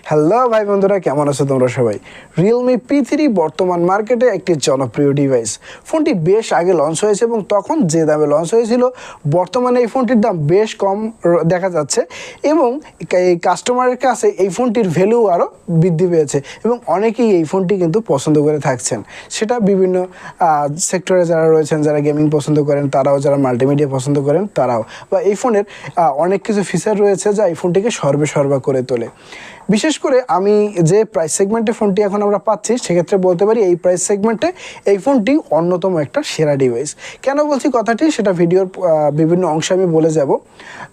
Hello ভাই বন্ধুরা, কেমন আছো তোমরা সবাই? Realme P3 বর্তমান মার্কেটে একটি জনপ্রিয় ডিভাইস। ফোনটি বেশ আগে লঞ্চ হয়েছে এবং তখন যে দামে লঞ্চ হয়েছিল বর্তমানে এই ফোনটির দাম বেশ কম দেখা যাচ্ছে এবং এই কাস্টমারের কাছে এই ফোনটির ভ্যালু আরও বৃদ্ধি পেয়েছে এবং অনেকেই এই ফোনটি কিন্তু পছন্দ করে থাকছেন। সেটা বিভিন্ন সেক্টরে যারা রয়েছেন, যারা গেমিং পছন্দ করেন তারাও, যারা মাল্টিমিডিয়া পছন্দ করেন তারাও, বা এই ফোনের অনেক কিছু ফিচার রয়েছে যা এই ফোনটিকে সর্বা করে তোলে। বিশেষ করে আমি যে প্রাইস সেগমেন্টে ফোনটি এখন আমরা পাচ্ছি সেক্ষেত্রে বলতে পারি এই প্রাইস সেগমেন্টে এই ফোনটি অন্যতম একটা সেরা ডিভাইস। কেন বলছি কথাটি সেটা ভিডিওর বিভিন্ন অংশে আমি বলে যাব।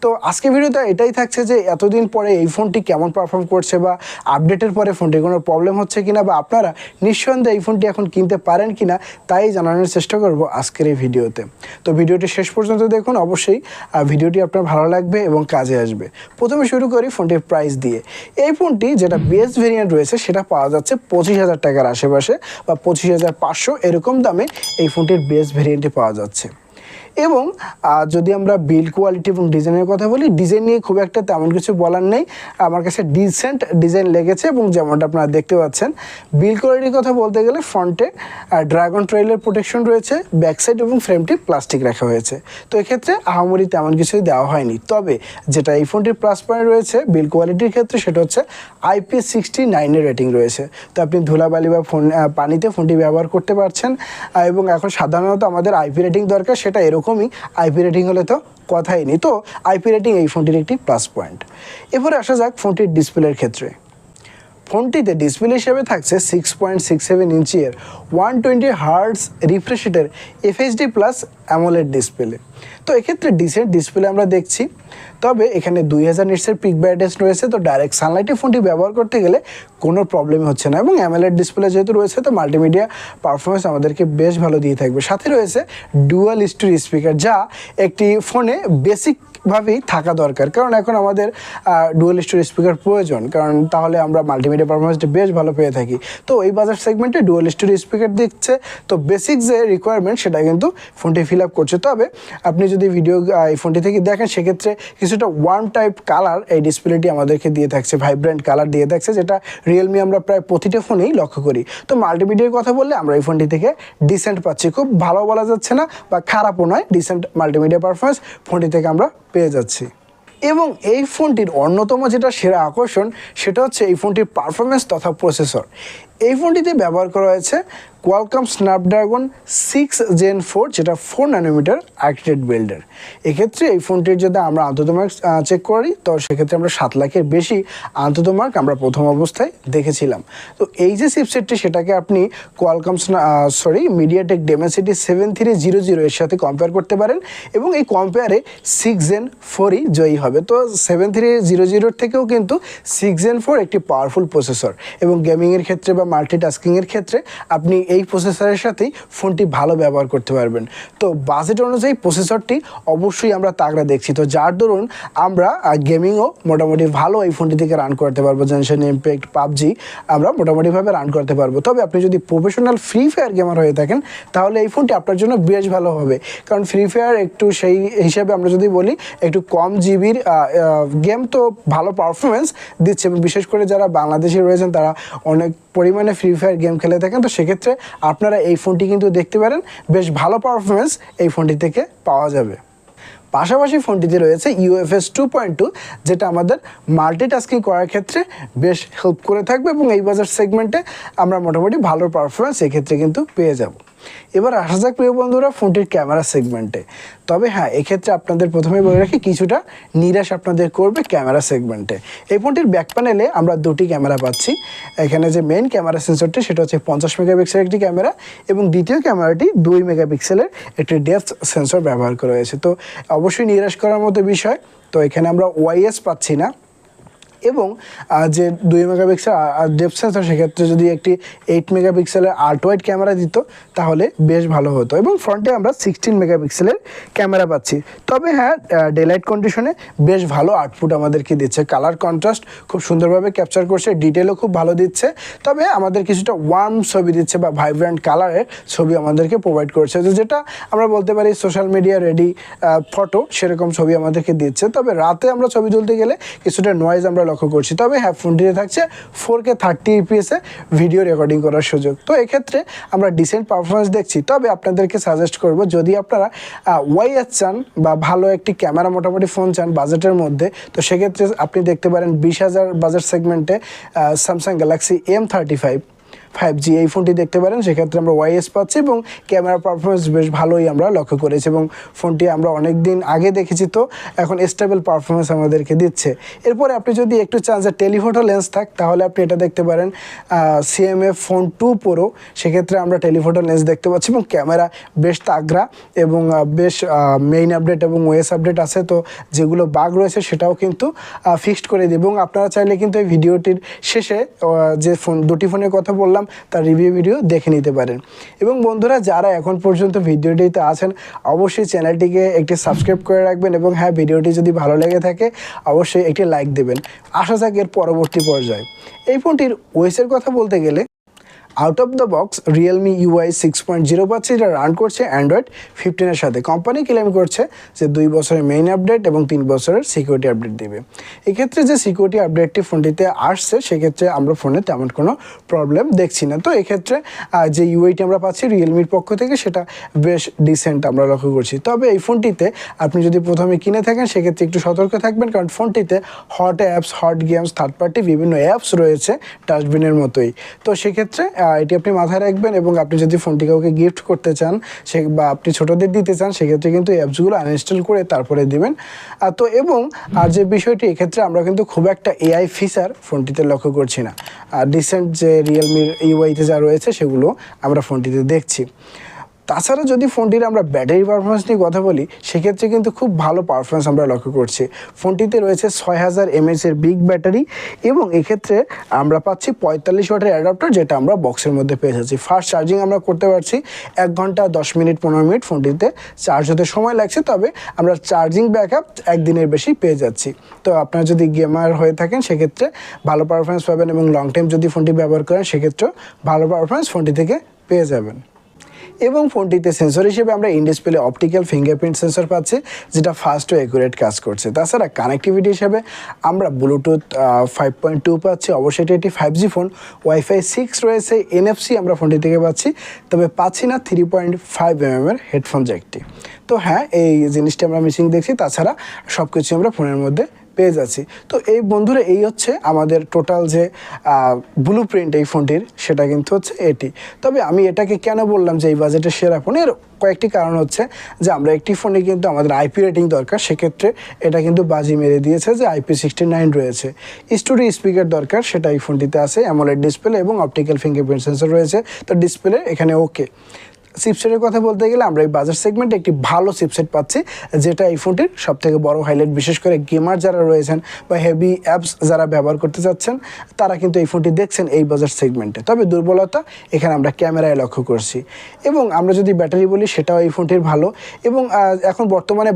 তো আজকে ভিডিওতে এটাই থাকছে যে এতদিন পরে এই ফোনটি কেমন পারফর্ম করছে, বা আপডেটের পরে ফোনটির কোনো প্রবলেম হচ্ছে কিনা, বা আপনারা নিঃসন্দেহে এই ফোনটি এখন কিনতে পারেন কিনা তাই জানানোর চেষ্টা করব আজকের এই ভিডিওতে। তো ভিডিওটি শেষ পর্যন্ত দেখুন, অবশ্যই ভিডিওটি আপনার ভালো লাগবে এবং কাজে আসবে। প্রথমে শুরু করি ফোনটির প্রাইস দিয়ে। এই ফোনটি যেটা বেস ভেরিয়েন্ট রয়েছে সেটা পাওয়া যাচ্ছে 25,000 টাকার আশেপাশে, বা 25,500 এরকম দামে এই ফোনটির বেস ভেরিয়েন্টে পাওয়া যাচ্ছে। এবং যদি আমরা বিল্ড কোয়ালিটি এবং ডিজাইনের কথা বলি, ডিজাইন নিয়ে খুব একটা তেমন কিছু বলার নেই, আমার কাছে ডিসেন্ট ডিজাইন লেগেছে। এবং যেমনটা আপনারা দেখতে পাচ্ছেন, বিল্ড কোয়ালিটির কথা বলতে গেলে ফ্রন্টে ড্রাগন ট্রেইলের প্রোটেকশন রয়েছে, ব্যাক সাইড এবং ফ্রেমটি প্লাস্টিক রাখা হয়েছে। তো এক্ষেত্রে আহামরি তেমন কিছুই দেওয়া হয়নি। তবে যেটা এই ফোনটির প্লাস পয়েন্ট রয়েছে বিল্ড কোয়ালিটির ক্ষেত্রে সেটা হচ্ছে IP69 রেটিং রয়েছে। তো আপনি ধুলাবালি বা পানিতে ফোনটি ব্যবহার করতে পারছেন। এবং এখন সাধারণত আমাদের IP রেটিং দরকার, সেটা এরকমই IP রেটিং হলে তো কথাই নেই। তো IP রেটিং এই ফোনটির একটি প্লাস পয়েন্ট। এরপরে আসা যাক ফোনটির ডিসপ্লের ক্ষেত্রে। ফোনটিতে ডিসপ্লে হিসেবে থাকছে 6.67 ইঞ্চির 120 হার্টজ রিফ্রেশ রেটের FHD প্লাস অ্যামোলেড ডিসপ্লে। তো এক্ষেত্রে ডিসেন্ট ডিসপ্লে আমরা দেখছি। তবে এখানে 2000 নিটসের পিক ব্রাইটনেস রয়েছে, তো ডাইরেক্ট সানলাইটে ফোনটি ব্যবহার করতে গেলে কোনো প্রবলেম হচ্ছে না। এবং অ্যামোলেড ডিসপ্লে যেহেতু রয়েছে, তো মাল্টিমিডিয়া পারফরমেন্স আমাদেরকে বেশ ভালো দিয়ে থাকবে। সাথে রয়েছে ডুয়াল স্টোরি স্পিকার, যা একটি ফোনে বেসিকভাবেই থাকা দরকার, কারণ এখন আমাদের ডুয়াল স্টোরি স্পিকার প্রয়োজন, কারণ তাহলে আমরা মাল্টিমিডিয়া পারফরমেন্সটা বেশ ভালো পেয়ে থাকি। তো এই বাজার সেগমেন্টে ডুয়াল স্টোরি স্পিকার দিচ্ছে, তো বেসিক যে রিকোয়ারমেন্ট সেটা কিন্তু ফোনটি ফিল আপ করছে। তবে আপনি যদি ভিডিও এই ফোনটি থেকে দেখেন সেক্ষেত্রে কিছুটা ওয়ার্ম টাইপ কালার এই ডিসপ্লেটি আমাদেরকে দিয়ে থাকছে, ভাইব্রেন্ট কালার দিয়ে থাকছে, যেটা রিয়েলমি আমরা প্রায় প্রতিটা ফোনেই লক্ষ্য করি। তো মাল্টিমিডিয়ার কথা বললে আমরা এই ফোনটি থেকে ডিসেন্ট পাচ্ছি, খুব ভালো বলা যাচ্ছে না বা খারাপও নয়, ডিসেন্ট মাল্টিমিডিয়া পারফরমেন্স ফোনটি থেকে আমরা পেয়ে যাচ্ছি। এবং এই ফোনটির অন্যতম যেটা সেরা আকর্ষণ সেটা হচ্ছে এই ফোনটির পারফরমেন্স তথা প্রসেসর। এই ফোনটিতে ব্যবহার করা হয়েছে কোয়ালকম স্ন্যাপড্রাগন 6 Gen 4, যেটা 4 ন্যানোমিটার আর্কিটেক্ট বিল্ডের। এক্ষেত্রে এই ফোনটির যদি আমরা আন্তঃমার্ক চেক করি, তো সেক্ষেত্রে আমরা 7 লাখের বেশি আন্তঃমার্ক আমরা প্রথম অবস্থায় দেখেছিলাম। তো এই যে চিপসেটটি সেটাকে আপনি কোয়ালকম মিডিয়াটেক ডেমেনসিটি 7300 এর সাথে কম্পেয়ার করতে পারেন, এবং এই কম্পেয়ারে 6 Gen 4ই জয়ী হবে। তো 7300 থেকেও কিন্তু 6 Gen 4 একটি পাওয়ারফুল প্রসেসর, এবং গেমিংয়ের ক্ষেত্রে বা মাল্টিটাস্কিংয়ের ক্ষেত্রে আপনি এই প্রসেসরের সাথেই ফোনটি ভালো ব্যবহার করতে পারবেন। তো বাজেট অনুযায়ী প্রসেসরটি অবশ্যই আমরা তাগড়া দেখছি, তো যার দরুন আমরা গেমিংও মোটামুটি ভালো এই ফোনটি থেকে রান করতে পারবো। জেনশন ইম্প্যাক্ট, পাবজি আমরা মোটামুটিভাবে রান করতে পারবো। তবে আপনি যদি প্রফেশনাল ফ্রি ফায়ার গেমার হয়ে থাকেন তাহলে এই ফোনটি আপনার জন্য বেশ ভালো হবে, কারণ ফ্রি ফায়ার একটু সেই হিসাবে আমরা যদি বলি একটু কম জিবির গেম, তো ভালো পারফরমেন্স দিচ্ছে। এবং বিশেষ করে যারা বাংলাদেশে রয়েছেন তারা অনেক পরিমাণে ফ্রি ফায়ার গেম খেলে থাকেন, তো সেক্ষেত্রে আপনারা এই ফোনটি কিন্তু দেখতে পারেন, বেশ ভালো পারফরমেন্স এই ফোনটি থেকে পাওয়া যাবে। পাশাপাশি ফোনটিতে রয়েছে UFS 2.2, যেটা আমাদের মাল্টিটাস্কিং করার ক্ষেত্রে বেশ হেল্প করে থাকবে, এবং এই বাজার সেগমেন্টে আমরা মোটামুটি ভালো পারফরমেন্স এক্ষেত্রে কিন্তু পেয়ে যাব। এবার আসা যাক প্রিয় বন্ধুরা ফোনটির ক্যামেরা সেগমেন্টে। তবে হ্যাঁ, এক্ষেত্রে আপনাদের প্রথমে বলে রাখি কিছুটা নিরাশ আপনাদের করবে ক্যামেরা সেগমেন্টে। এই ফোনটির ব্যাক প্যানেলে আমরা দুটি ক্যামেরা পাচ্ছি। এখানে যে মেইন ক্যামেরা সেন্সরটি সেটা হচ্ছে 50 মেগাপিক্সেলের একটি ক্যামেরা, এবং দ্বিতীয় ক্যামেরাটি 2 মেগাপিক্সেলের একটি ডেপথ সেন্সর ব্যবহার করা হয়েছে। তো অবশ্যই নিরাশ করার মতো বিষয়, তো এখানে আমরা OIS পাচ্ছি না, এবং যে 2 মেগাপিক্সেল ডেপথ সেন্সর সেক্ষেত্রে যদি একটি 8 মেগাপিক্সেলের আল্ট্রা ক্যামেরা দিত তাহলে বেশ ভালো হতো। এবং ফ্রন্টে আমরা 16 মেগাপিক্সেলের ক্যামেরা পাচ্ছি। তবে হ্যাঁ, ডেলাইট কন্ডিশনে বেশ ভালো আউটপুট আমাদেরকে দিচ্ছে, কালার কন্ট্রাস্ট খুব সুন্দরভাবে ক্যাপচার করছে, ডিটেলও খুব ভালো দিচ্ছে। তবে আমাদের কিছুটা ওয়ার্ম ছবি দিচ্ছে বা ভাইব্রেন্ট কালারের ছবি আমাদেরকে প্রোভাইড করছে, যেটা আমরা বলতে পারি সোশ্যাল মিডিয়া রেডি ফটো সেরকম ছবি আমাদেরকে দিচ্ছে। তবে রাতে আমরা ছবি তুলতে গেলে কিছুটা নয়েজ আমরা লক্ষ্য করছি। তবে হ্যাঁ, ফোনটিতে থাকছে 4K 30 fps ভিডিও রেকর্ডিং করার সুযোগ। তো এক্ষেত্রে আমরা ডিসেন্ট পারফরমেন্স দেখছি। তবে আপনাদেরকে সাজেস্ট করব, যদি আপনারা ওয়াইএস চান বা ভালো একটি ক্যামেরা মোটামুটি ফোন চান বাজেটের মধ্যে, তো সেক্ষেত্রে আপনি দেখতে পারেন 20,000 বাজেট সেগমেন্টে স্যামসাং গ্যালাক্সি M35 5G এই ফোনটি দেখতে পারেন। সেক্ষেত্রে আমরা ওয়াইএস পাচ্ছি এবং ক্যামেরা পারফরমেন্স বেশ ভালোই আমরা লক্ষ্য করেছি এবং ফোনটি আমরা অনেক দিন আগে দেখেছি, তো এখন স্টেবল পারফরমেন্স আমাদেরকে দিচ্ছে। এরপরে আপনি যদি একটু চান যে টেলিফোটো লেন্স থাক, তাহলে আপনি এটা দেখতে পারেন CMF ফোন 2 Pro। সেক্ষেত্রে আমরা টেলিফোটো লেন্স দেখতে পাচ্ছি এবং ক্যামেরা বেশ তাগড়া এবং বেশ মেইন আপডেট এবং ওএস আপডেট আছে, তো যেগুলো বাগ রয়েছে সেটাও কিন্তু ফিক্সড করে দিই। এবং আপনারা চাইলে কিন্তু এই ভিডিওটির শেষে যে দুটি ফোনের কথা বললাম তার রিভিউ ভিডিও দেখে নিতে পারেন। এবং বন্ধুরা, যারা এখন পর্যন্ত ভিডিওটিতে আছেন অবশ্যই চ্যানেলটিকে একটি সাবস্ক্রাইব করে রাখবেন এবং হ্যাঁ, ভিডিওটি যদি ভালো লেগে থাকে অবশ্যই একটি লাইক দেবেন। আশা যাক এর পরবর্তী পর্যায়ে। এই ফোনটির ওএসের কথা বলতে গেলে out of the box Realme UI 6.0 পাচ্ছে, যেটা রান করছে Android 15-এর সাথে। কোম্পানি ক্লেম করছে যে 2 বছরের মেইন আপডেট এবং 3 বছরের সিকিউরিটি আপডেট দেবে। এক্ষেত্রে যে সিকিউরিটি আপডেটটি ফোনটিতে আসছে, সেক্ষেত্রে আমরা ফোনে তেমন কোনো প্রবলেম দেখছি না। তো এক্ষেত্রে যে ইউআইটি আমরা পাচ্ছি রিয়েলমির পক্ষ থেকে, সেটা বেশ ডিসেন্ট আমরা লক্ষ্য করছি। তবে এই ফোনটিতে আপনি যদি প্রথমে কিনে থাকেন সেক্ষেত্রে একটু সতর্ক থাকবেন, কারণ ফোনটিতে hot apps, hot games, third party বিভিন্ন অ্যাপস রয়েছে ডাস্টবিনের মতোই। তো সেক্ষেত্রে এটি আপনি মাথায় রাখবেন এবং আপনি যদি ফোনটি কাউকে গিফট করতে চান বা আপনি ছোটোদের দিতে চান, সেক্ষেত্রে কিন্তু অ্যাপসগুলো আনইনস্টল করে তারপরে দিবেন। তো এবং আর যে বিষয়টি, এক্ষেত্রে আমরা কিন্তু খুব একটা AI ফিচার ফোনটিতে লক্ষ্য করছি না। রিসেন্ট যে রিয়েলমির ইউআইতে যা রয়েছে সেগুলো আমরা ফোনটিতে দেখছি। তাছাড়া যদি ফোনটির আমরা ব্যাটারি পারফরমেন্স নিয়ে কথা বলি, সেক্ষেত্রে কিন্তু খুব ভালো পারফরমেন্স আমরা লক্ষ্য করছি। ফোনটিতে রয়েছে 6000 mAh বিগ ব্যাটারি এবং এক্ষেত্রে আমরা পাচ্ছি 45 ওয়াটের অ্যাডাপ্টার, যেটা আমরা বক্সের মধ্যে পেয়ে যাচ্ছি। ফাস্ট চার্জিং আমরা করতে পারছি 1 ঘন্টা 10 মিনিট 15 মিনিট ফোনটিতে চার্জ হতে সময় লাগছে, তবে আমরা চার্জিং ব্যাকআপ 1 দিনের বেশি পেয়ে যাচ্ছি। তো আপনারা যদি গেমার হয়ে থাকেন সেক্ষেত্রে ভালো পারফরমেন্স পাবেন এবং লং টাইম যদি ফোনটি ব্যবহার করেন সেক্ষেত্রেও ভালো পারফরমেন্স ফোনটি থেকে পেয়ে যাবেন। এবং ফোনটিতে সেন্সর হিসেবে আমরা in display optical fingerprint sensor পাচ্ছি, যেটা ফাস্ট ও অ্যাকুরেট কাজ করছে। তাছাড়া কানেক্টিভিটি হিসেবে আমরা ব্লুটুথ 5.2 পাচ্ছি। অবশ্যই এটি 5G ফোন। ওয়াইফাই 6 রয়েছে। NFC আমরা ফোনটি থেকে পাচ্ছি, তবে পাচ্ছি না 3.5 mm এর হেডফোন জ্যাকটি। তো হ্যাঁ, এই জিনিসটি আমরা মিসিং দেখছি। তাছাড়া সব কিছু আমরা ফোনের মধ্যে পেয়ে যাচ্ছি। তো এই বন্ধুরা, এই হচ্ছে আমাদের টোটাল যে ব্লু প্রিন্ট এই ফোনটির, সেটা কিন্তু হচ্ছে এটি। তবে আমি এটাকে কেন বললাম যে এই বাজেটের সেরা ফোন, এর কয়েকটি কারণ হচ্ছে যে আমরা একটি ফোনে কিন্তু আমাদের IP রেটিং দরকার, সেক্ষেত্রে এটা কিন্তু বাজি মেরে দিয়েছে যে IP69 রয়েছে। স্টুডিও স্পিকার দরকার, সেটা এই ফোনটিতে আছে। অ্যামোলেড ডিসপ্লে এবং অপটিক্যাল ফিঙ্গারপ্রিন্ট সেন্সর রয়েছে। তো ডিসপ্লে এখানে ওকে। চিপসেটের কথা বলতে গেলে আমরা এই বাজার সেগমেন্টে একটি ভালো চিপসেট পাচ্ছি, যেটা এই ফোনটির সবথেকে বড় হাইলাইট। বিশেষ করে গেমার যারা রয়েছেন বা হেভি অ্যাপস যারা ব্যবহার করতে চাচ্ছেন, তারা কিন্তু এই ফোনটি দেখছেন এই বাজার সেগমেন্টে। তবে দুর্বলতা এখানে আমরা ক্যামেরায় লক্ষ্য করছি। এবং আমরা যদি ব্যাটারি বলি, সেটাও এই ফোনটির ভালো। এবং এখন বর্তমানে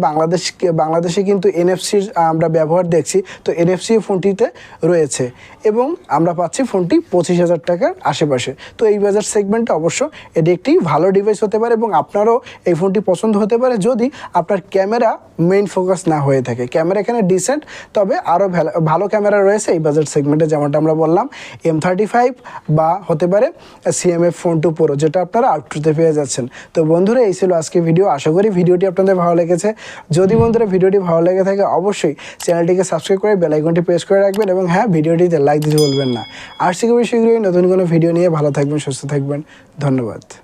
বাংলাদেশে কিন্তু NFCর আমরা ব্যবহার দেখছি, তো NFC ফোনটিতে রয়েছে এবং আমরা পাচ্ছি ফোনটি 25,000 টাকার আশেপাশে। তো এই বাজার সেগমেন্টে অবশ্য এটি একটি ভালো ডিভাইস হতে পারে এবং আপনারও এই ফোনটি পছন্দ হতে পারে, যদি আপনার ক্যামেরা মেইন ফোকাস না হয়ে থাকে। ক্যামেরা এখানে ডিসেন্ট, তবে আরও ভালো ক্যামেরা রয়েছে এই বাজেট সেগমেন্টে, যেমনটা আমরা বললাম M35 বা হতে পারে CMF ফোন 2 Pro, যেটা আপনারা আউটরুতে পেয়ে যাচ্ছেন। তো বন্ধুরা, এই ছিল আজকে ভিডিও। আশা করি ভিডিওটি আপনাদের ভালো লেগেছে। যদি বন্ধুরা ভিডিওটি ভালো লেগে থাকে অবশ্যই চ্যানেলটিকে সাবস্ক্রাইব করে বেল আইকনটি প্রেস করে রাখবেন এবং হ্যাঁ, ভিডিওটিতে লাইক দিতে ভুলবেন না। আর শীঘ্রই নতুন কোনো ভিডিও নিয়ে ভালো থাকবেন, সুস্থ থাকবেন। ধন্যবাদ।